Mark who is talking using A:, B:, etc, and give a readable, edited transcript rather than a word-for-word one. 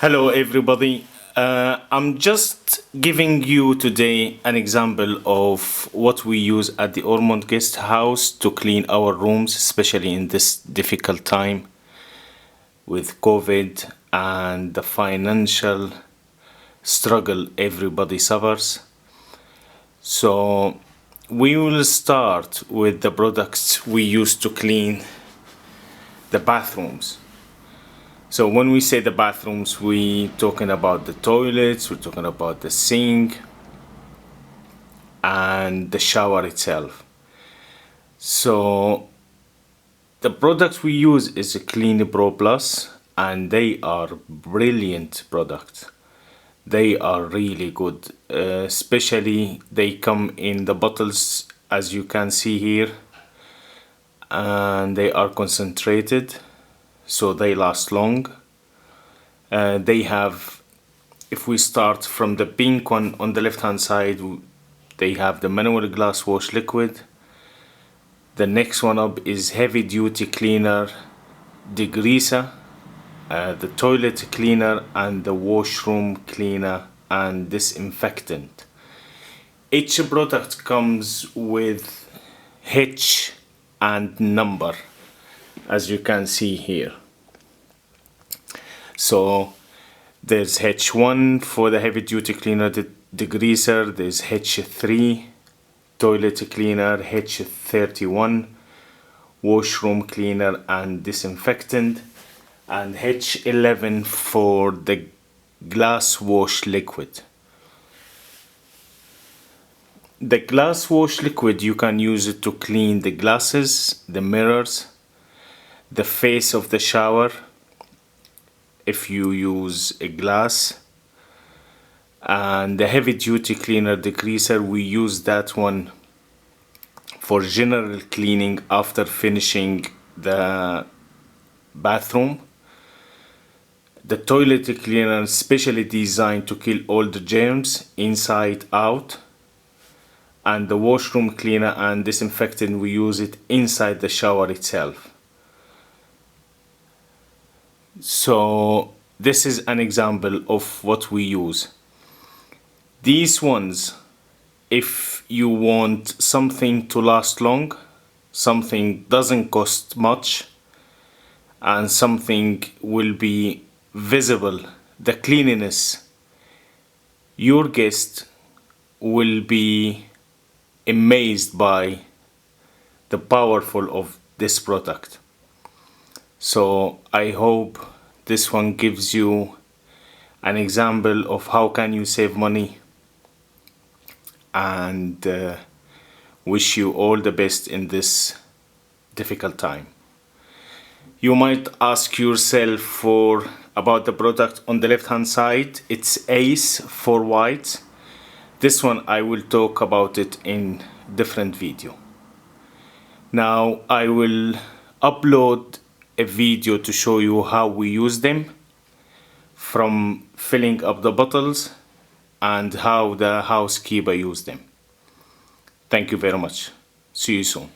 A: Hello, everybody. I'm just giving you today an example of what we use at the Ormond Guest House to clean our rooms, especially in this difficult time with COVID and the financial struggle everybody suffers. So, we will start with the products we use to clean the bathrooms. So when we say the bathrooms, we talking about the toilets, we're talking about the sink and the shower itself. So the products we use is a Clean Pro Plus, and they are brilliant products. They are really good, especially they come in the bottles as you can see here, and they are concentrated, so they last long. They have, if we start from the pink one on the left hand side, they have the manual glass wash liquid. The next one up is heavy duty cleaner degreaser, the toilet cleaner, and the washroom cleaner and disinfectant. Each product comes with H and number, as you can see here. So there's H1 for the heavy duty cleaner degreaser, there's H3 toilet cleaner, H31 washroom cleaner and disinfectant, and H11 for the glass wash liquid. The glass wash liquid, you can use it to clean the glasses, the mirrors, the face of the shower if you use a glass, and the heavy duty cleaner degreaser, we use that one for general cleaning after finishing the bathroom. The toilet cleaner is specially designed to kill all the germs inside out, and the washroom cleaner and disinfectant, we use it inside the shower itself. So this is an example of what we use. These ones, if you want something to last long, something doesn't cost much, and something will be visible, the cleanliness, your guest will be amazed by the powerful of this product. So I hope this one gives you an example of how can you save money, and wish you all the best in this difficult time. You might ask yourself about the product on the left hand side. It's Ace for whites. This one I will talk about it in different video. Now I will upload a video to show you how we use them, from filling up the bottles and how the housekeeper used them. Thank you very much. See you soon.